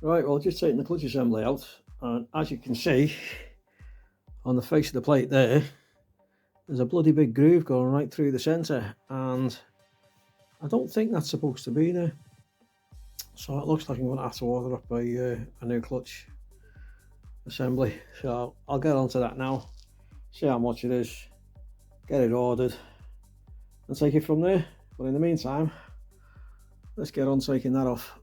Right, well, just taking the clutch assembly out, and as you can see on the face of the plate there's a bloody big groove going right through the centre, and I don't think that's supposed to be there. So it looks like I'm going to have to order up a new clutch assembly. So I'll get onto that now, see how much it is, get it ordered, and take it from there. But in the meantime, let's get on taking that off.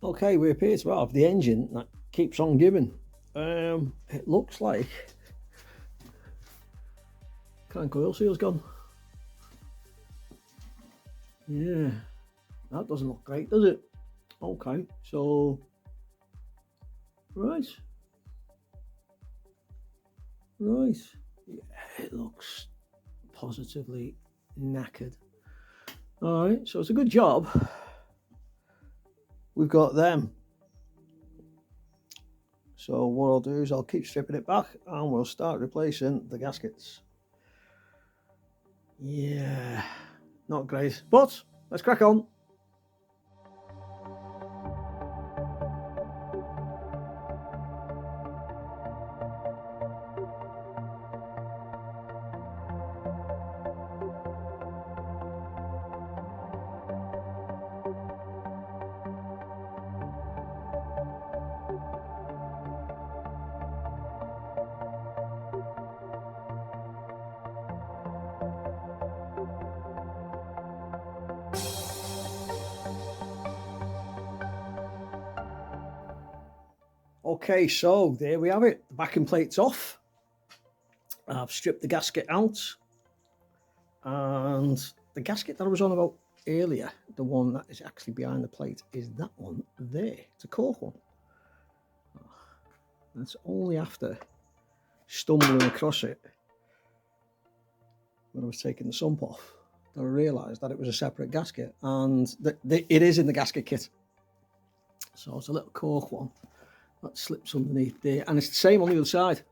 Okay, we appear to have the engine that keeps on giving. It looks like crank oil seal's gone. Yeah, that doesn't look great, does it? Okay, so right, yeah, it looks positively knackered. All right, so it's a good job we've got them. So what I'll do is I'll keep stripping it back and we'll start replacing the gaskets. Yeah, not great, but let's crack on. Okay, so there we have it. The backing plate's off. I've stripped the gasket out. And the gasket that I was on about earlier, the one that is actually behind the plate, is that one there. It's a cork one. That's only after stumbling across it when I was taking the sump off that I realised that it was a separate gasket. And it is in the gasket kit. So it's a little cork one that slips underneath there, and it's the same on the other side.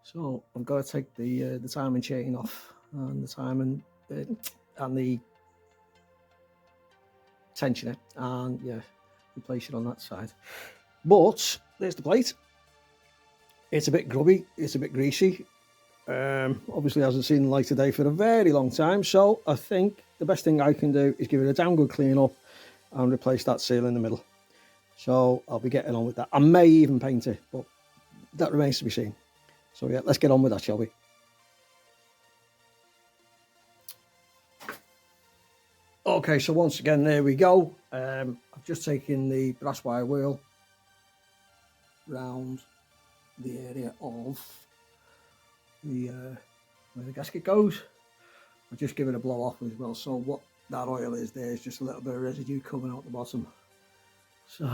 So I've got to take the timing chain off and the timing and the tensioner, and yeah, replace it on that side. But there's the plate. It's a bit grubby, it's a bit greasy. Obviously hasn't seen the light of day for a very long time, so I think the best thing I can do is give it a damn good clean up and replace that seal in the middle. So I'll be getting on with that. I may even paint it, but that remains to be seen. So yeah, let's get on with that, shall we? Okay, so once again, there we go. I've just taken the brass wire wheel round the area of the where the gasket goes. I'll just give it a blow off as well. So what that oil is there is just a little bit of residue coming out the bottom. So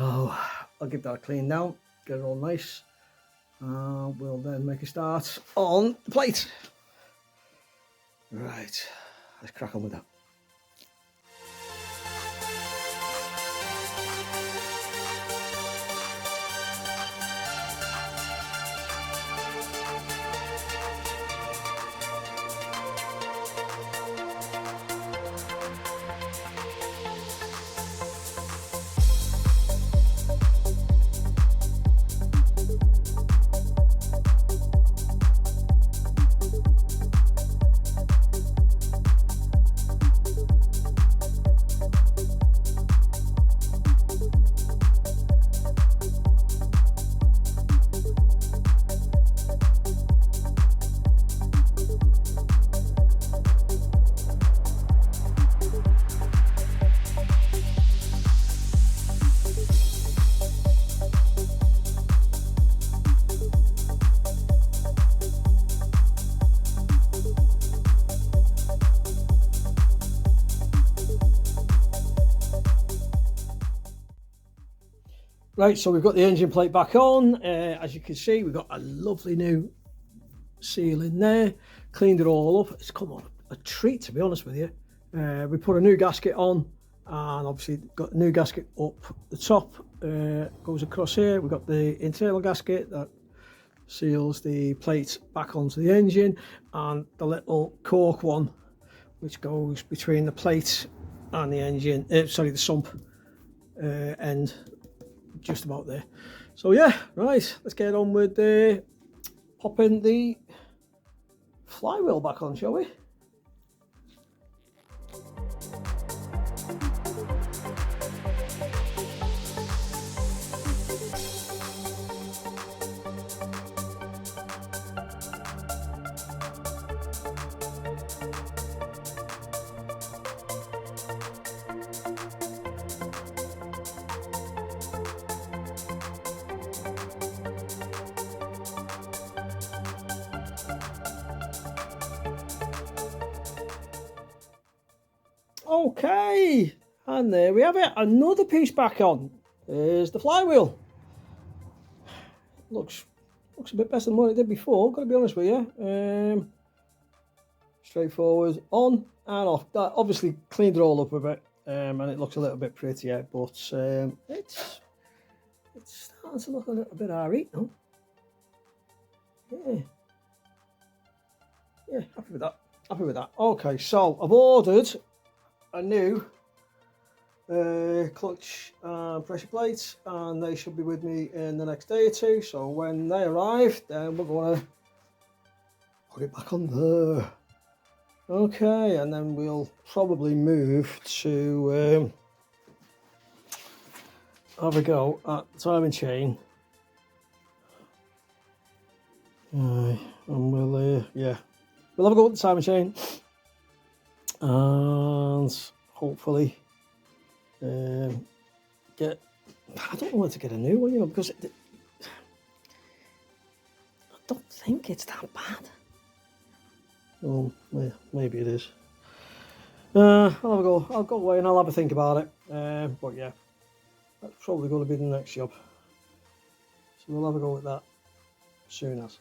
I'll give that a clean down, get it all nice. We'll then make a start on the plate. Right, let's crack on with that. Right, so we've got the engine plate back on. As you can see, we've got a lovely new seal in there. Cleaned it all up. It's come on a treat, to be honest with you. We put a new gasket on, and obviously got a new gasket up the top. Goes across here. We've got the internal gasket that seals the plate back onto the engine, and the little cork one which goes between the plate and the engine, sorry, the sump end, just about there. So yeah, right, let's get on with popping the flywheel back on, shall we? Okay, and there we have it, another piece back on. There's the flywheel. Looks a bit better than what it did before, gotta be honest with you. Straightforward, on and off. That obviously cleaned it all up a bit, and it looks a little bit prettier, but it's starting to look a little bit alright now. Yeah, happy with that. Okay, so I've ordered a new clutch and pressure plates, and they should be with me in the next day or two. So when they arrive, then we're going to put it back on there. Okay, and then we'll probably move to have a go at the timing chain. And we'll have a go at the timing chain, and hopefully get, I don't know where to get a new one, you know, because I don't think it's that bad. Oh, well, maybe it is. I'll go away and I'll have a think about it. But yeah, that's probably going to be the next job. So we'll have a go at that soon as.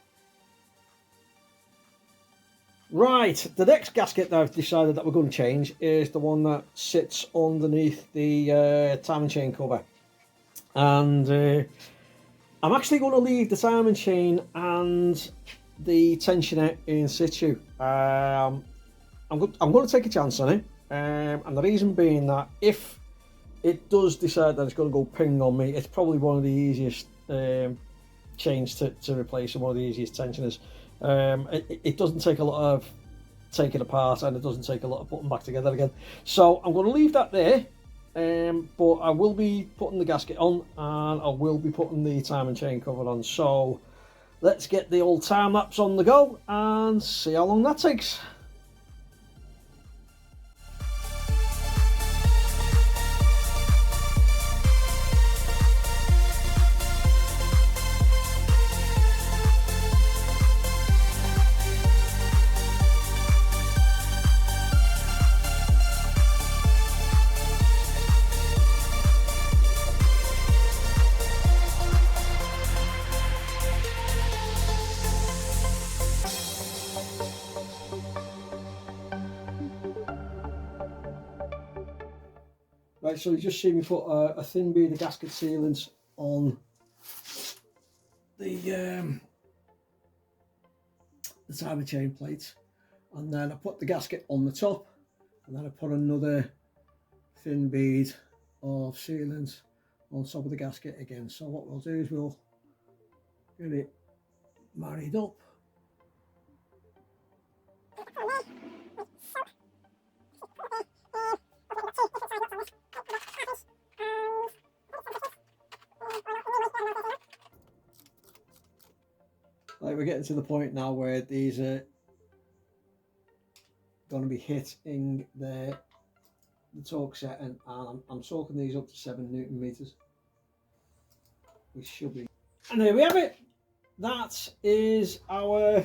Right, the next gasket that I've decided that we're going to change is the one that sits underneath the timing chain cover. And I'm actually going to leave the timing chain and the tensioner in situ. I'm going to take a chance on it, and the reason being that if it does decide that it's going to go ping on me, it's probably one of the easiest chains to replace and one of the easiest tensioners. It doesn't take a lot of taking apart, and it doesn't take a lot of putting back together again. So I'm going to leave that there, but I will be putting the gasket on, and I will be putting the timing chain cover on. So let's get the old time lapse on the go and see how long that takes. Right, so you just see me put a thin bead of gasket sealants on the timing chain plate, and then I put the gasket on the top, and then I put another thin bead of sealant on top of the gasket again. So what we'll do is we'll get it married up. Like, we're getting to the point now where these are going to be hitting the torque setting, and I'm torquing these up to 7 Newton meters, which should be. And there we have it. That is our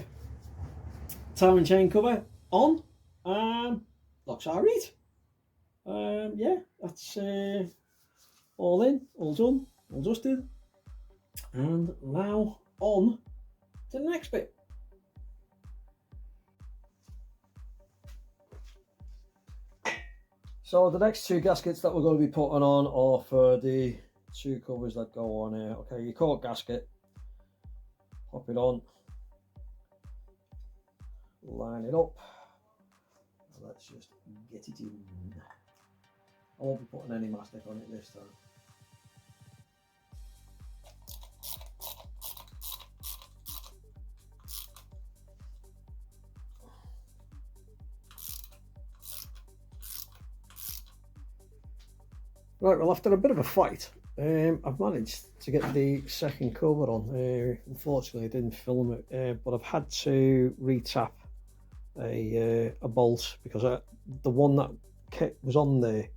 timing chain cover on. Looks alright. Yeah, that's all in, all done. all dusted. And now on to the next bit. So the next two gaskets that we're going to be putting on are for the two covers that go on here. Okay, your cork gasket, pop it on, line it up. Let's just get it in. I won't be putting any mastic on it this time. Right, well, after a bit of a fight, I've managed to get the second cover on. Unfortunately, I didn't film it, but I've had to retap a bolt because the one that was on there,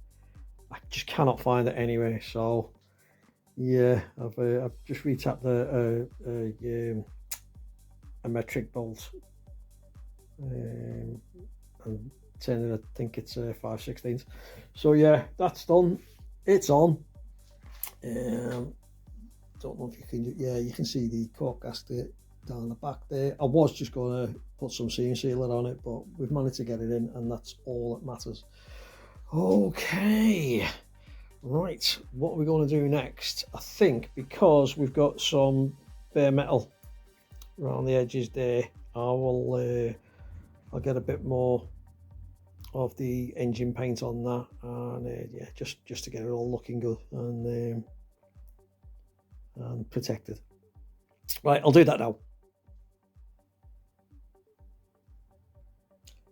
I just cannot find it anyway. So yeah, I've just retapped a metric bolt, and turning, I think it's 5/16. So yeah, that's done. It's on. Don't know if you can. Yeah, you can see the cork gasket down the back there. I was just going to put some seam sealer on it, but we've managed to get it in, and that's all that matters. Okay, right. What are we going to do next? I think because we've got some bare metal around the edges there, I'll get a bit more of the engine paint on that, and yeah, just to get it all looking good and protected. Right, I'll do that now.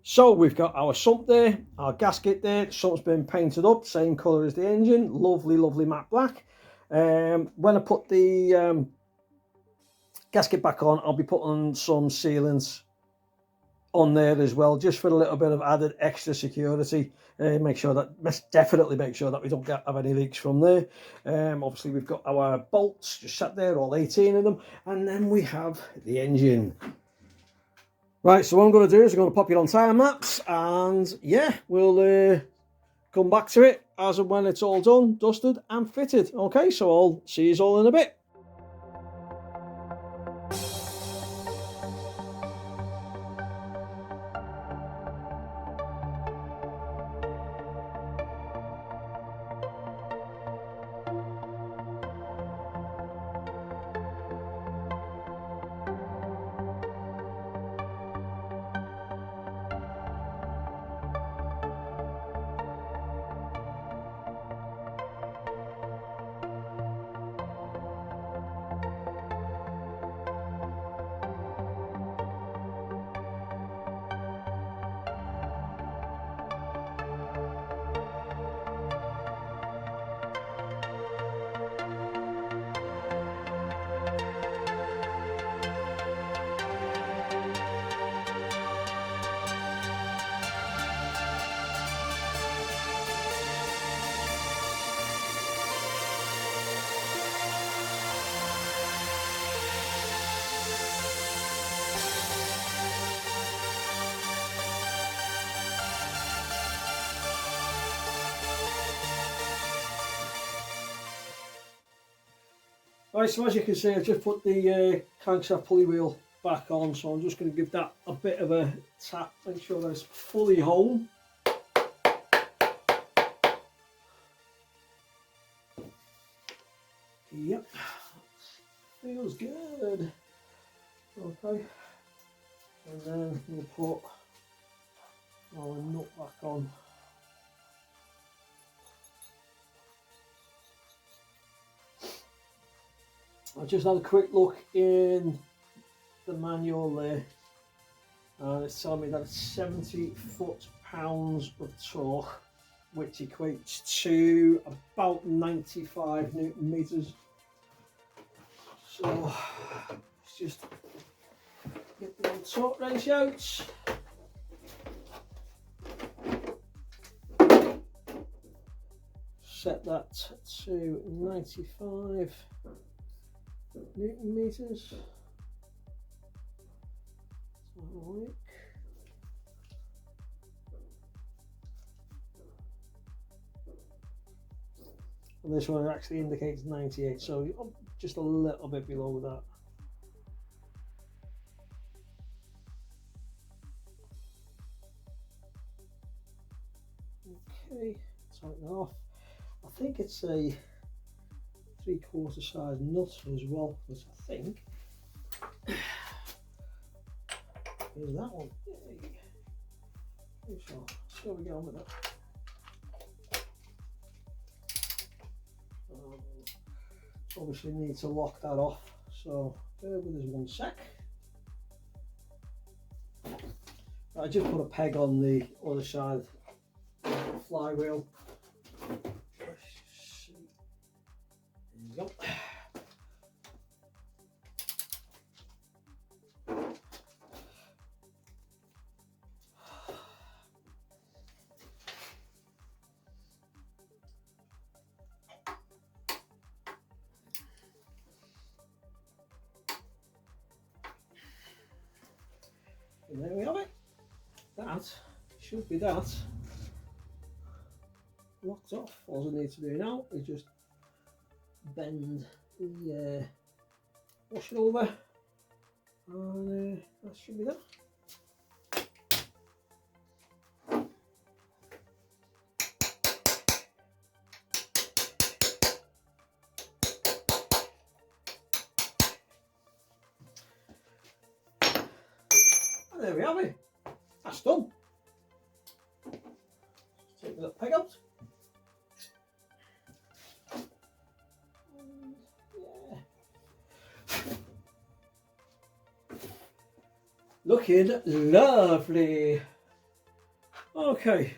So we've got our sump there, our gasket there. The sump's been painted up, same colour as the engine, lovely matte black. When I put the gasket back on, I'll be putting some sealants on there as well, just for a little bit of added extra security. Definitely make sure that we don't have any leaks from there. Obviously we've got our bolts just sat there, all 18 of them, and then we have the engine. Right, so what I'm going to do is I'm going to pop it on time lapse, and yeah, we'll come back to it as and when it's all done, dusted and fitted. Okay, so I'll see you all in a bit. Right, so as you can see, I've just put the crankshaft pulley wheel back on, so I'm just going to give that a bit of a tap, make sure that it's fully home. Yep, feels good. Okay, and then we'll put our nut back on. I just had a quick look in the manual there, and it's telling me that it's 70 foot-pounds of torque, which equates to about 95 Newton meters. So let's just get the old torque wrench out. Set that to 95 Newton meters. And this one actually indicates 98, so just a little bit below that. Okay, tighten it off. I think it's a 3/4 size nut as well, which I think is that one. So, shall we get on with that? Obviously need to lock that off, so bear with us 1 sec. I just put a peg on the other side of the flywheel. Let's see. There we go. And there we have it. That should be that locked off. All I need to do now is just bend the washer over, and that should be that. And there we have it. That's done. Take the peg out. And yeah. Looking lovely. Okay.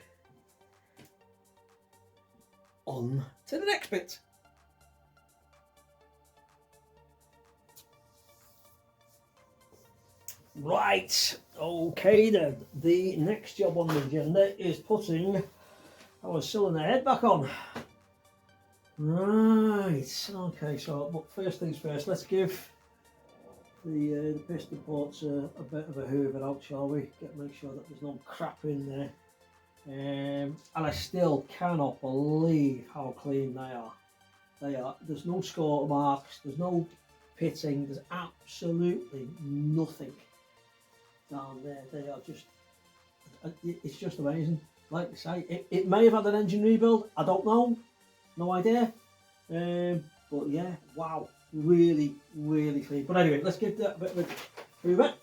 On to the next bit. Right, okay then, the next job on the agenda is putting our cylinder head back on. Right, okay, so but first things first, let's give the piston ports a bit of a hoover out, shall we? Make sure that there's no crap in there. And I still cannot believe how clean they are. There's no score marks, there's no pitting, there's absolutely nothing down there. They are just, it's just amazing. Like I say, it may have had an engine rebuild, I don't know, no idea. But yeah, wow, really, really clean. But anyway, let's give that a bit of a hoover.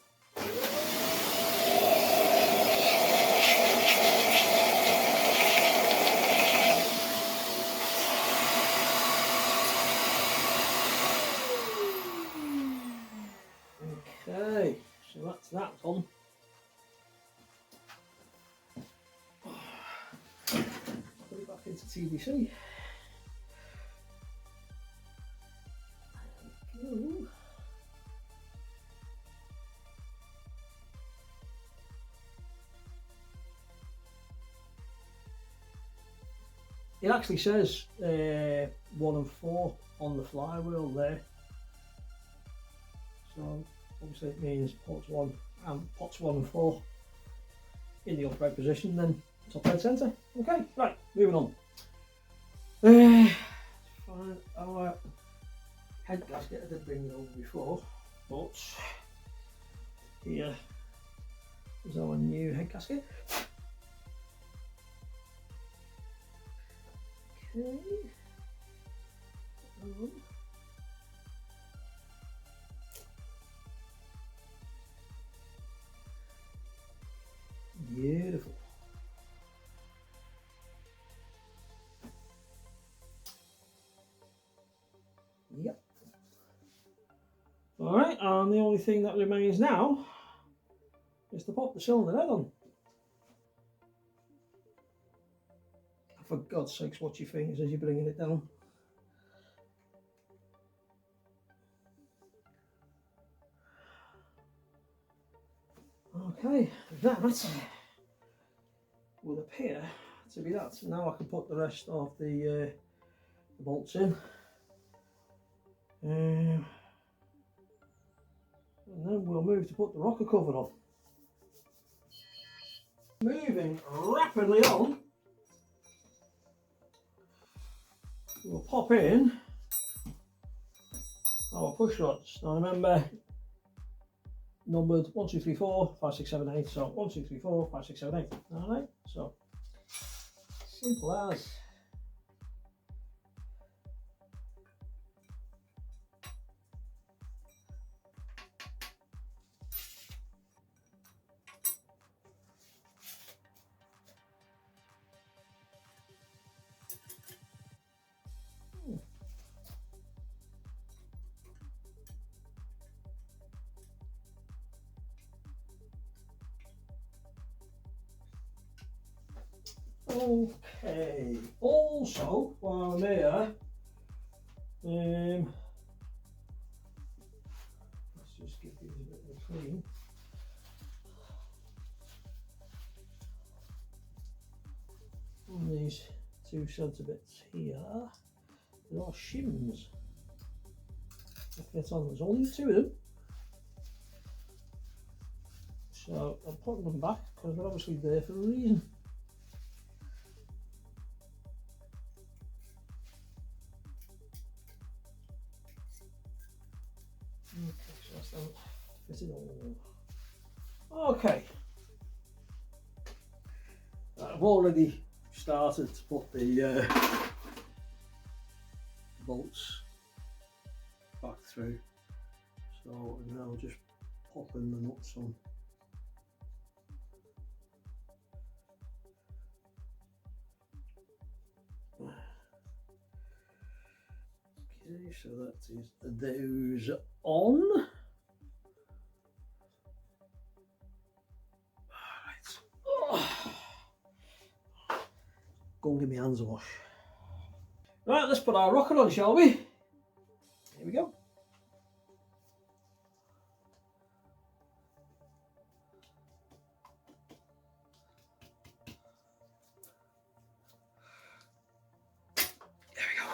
Okay, so that's that on. Put it back into TBC. There we go. It actually says 1 and 4 on the flywheel there. So obviously it means ports 1 and 4 in the upright position, then top dead centre. Okay, right, moving on. Find our head gasket. I did bring it over before, but here is our new head gasket. Okay. Beautiful. Yep. All right, and the only thing that remains now is to pop the cylinder head on. For God's sakes, watch your fingers as you're bringing it down. Okay, that would appear to be that. Now I can put the rest of the bolts in. And then we'll move to put the rocker cover on. Moving rapidly on. we'll pop in our push rods. Now remember, numbered 1, 2, 3, 4, 5, 6, 7, 8. So 1, 2, 3, 4, 5, 6, 7, 8. Alright, so simple as. Okay, also while I'm here, let's just give these a bit of a clean. On these 2 centre bits here, there are shims that fit on. There's only 2 of them, so I'm putting them back because they're obviously there for a reason. Okay, so that's them fitted all. Okay, I've already started to put the bolts back through, so I'm now just popping the nuts on. Okay, so that is those on. Alright. Oh. Go and give me hands a wash. Right, let's put our rocker on, shall we? Here we go. There we go.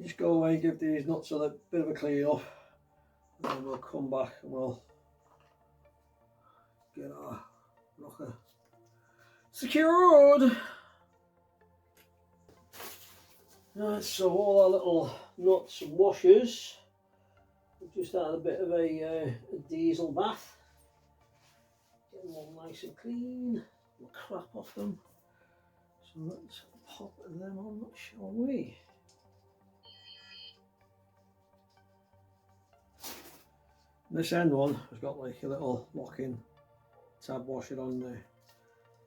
Just go away, give these nuts a bit of a clean off, and then we'll come back and we'll get our rocker secured. Right, so all our little nuts and washers, we've just had a bit of a diesel bath, get them all nice and clean, the crap off them. So let's pop them on, shall we? This end one has got like a little lock-in tab washer on there.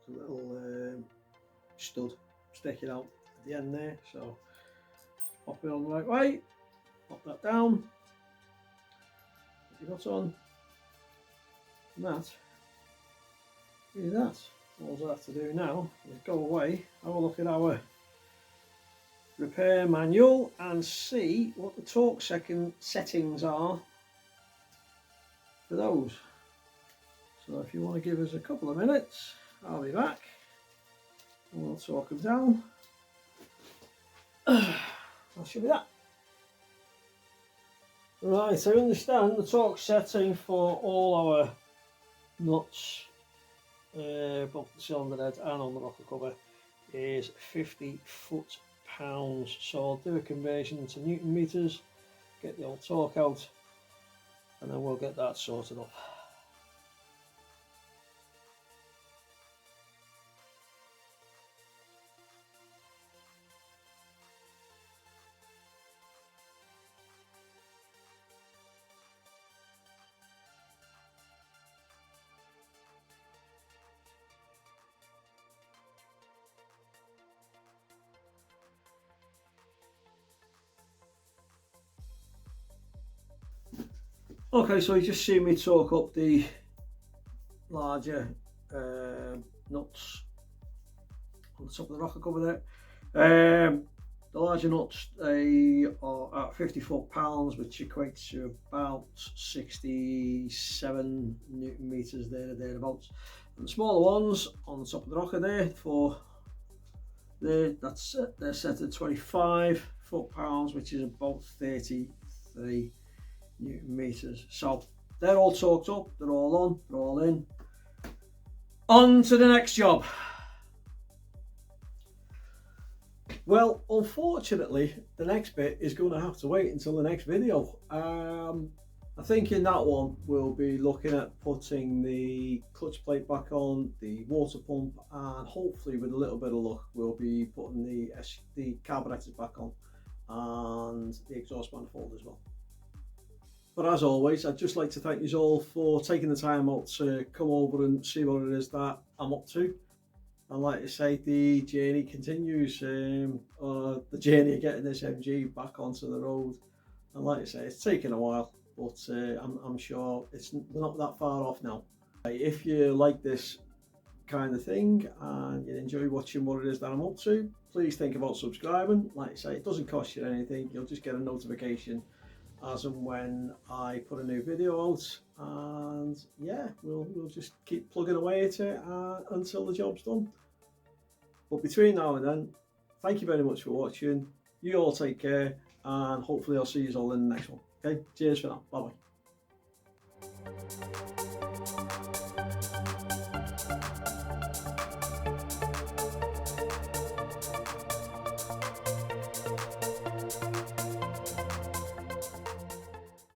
There's a little stud sticking out at the end there, so pop it on the right way, pop that down, put your nut on, and that is that. All I have to do now is go away, have a look at our repair manual and see what the torque settings are for those. So if you want to give us a couple of minutes, I'll be back and we'll torque them down. That should be that. Right, I understand the torque setting for all our nuts, both the cylinder head and on the rocker cover, is 50 foot-pounds. So I'll do a conversion to Newton meters, get the old torque out, and then we'll get that sorted up. Okay, so you just see me torque up the larger nuts on the top of the rocker cover there. The larger nuts, they are at 50 foot-pounds, which equates to about 67 Newton meters there or thereabouts. And the smaller ones on the top of the rocker there, for there. They're set at 25 foot-pounds, which is about 33 Newton meters. So they're all torqued up, they're all on, they're all in. On to the next job. Well, unfortunately, the next bit is going to have to wait until the next video. I think in that one we'll be looking at putting the clutch plate back on, the water pump, and hopefully with a little bit of luck we'll be putting the carburetors back on and the exhaust manifold as well. But as always, I'd just like to thank you all for taking the time out to come over and see what it is that I'm up to. And like I say, the journey continues, the journey of getting this MG back onto the road. And like I say, it's taken a while, but I'm sure we're not that far off now. If you like this kind of thing and you enjoy watching what it is that I'm up to, please think about subscribing. Like I say, it doesn't cost you anything. You'll just get a notification as and when I put a new video out, and yeah, we'll just keep plugging away at it until the job's done. But between now and then, thank you very much for watching. You all take care, and hopefully I'll see you all in the next one. Okay, cheers for now. Bye bye.